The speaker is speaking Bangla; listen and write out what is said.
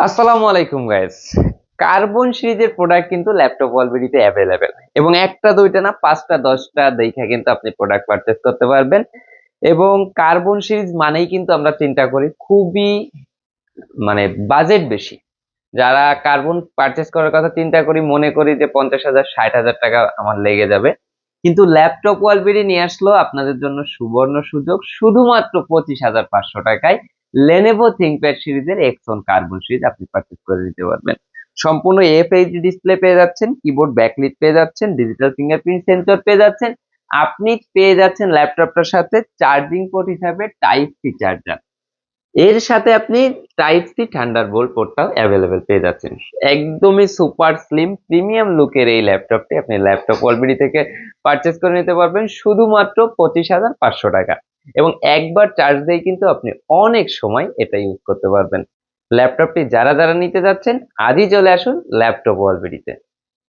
আসসালামু আলাইকুম গাইস। কার্বন সিরিজের প্রোডাক্ট কিন্তু ল্যাপটপ অলরেডিতে অ্যাভেলেবেল এবং একটা দুইটা না 5টা 10টা দেখা কিন্তু আপনি প্রোডাক্ট পারচেজ করতে পারবেন। এবং কার্বন সিরিজ মানেই কিন্তু আমরা চিন্তা করি খুবই মানে বাজেট বেশি। যারা কার্বন পারচেজ করার কথা চিন্তা করি মনে করি যে 50,000 60,000 টাকা আমার লেগে যাবে, কিন্তু ল্যাপটপ অলরেডি নিয়ে আসলো আপনাদের জন্য সুবর্ণ সুযোগ শুধুমাত্র 25,500 টাকায় লেনোভো থিংকপ্যাড সিরিজের এক্সন কার্বন সিরিজ আপনি পারচেজ করে নিতে পারবেন। সম্পূর্ণ এফএইচডি ডিসপ্লে পেয়ে যাচ্ছেন, কিবোর্ড ব্যাকলিট পেয়ে যাচ্ছেন, ডিজিটাল ফিঙ্গারপ্রিন্ট সেন্সর পেয়ে যাচ্ছেন, আপনি পেয়ে যাচ্ছেন ল্যাপটপটার সাথে চার্জিং পোর্ট হিসাবে টাইপ সি চার্জার। এর সাথে আপনি টাইপ সি থান্ডারবোল্ট পোর্টটাও অ্যাভেলেবেল পেয়ে যাচ্ছেন। একদমই সুপার স্লিম প্রিমিয়াম লুকের এই ল্যাপটপটি আপনি ল্যাপটপ ওয়ালবিডি থেকে পারচেজ করে নিতে পারবেন শুধুমাত্র 25,500 টাকা। এবং একবার চার্জ দিয়ে কিন্তু আপনি অনেক সময় এটা ইউজ করতে পারবেন। ল্যাপটপটি যারা যারা নিতে যাচ্ছেন আজই চলে আসুন ল্যাপটপ ওয়ালবিডিতে।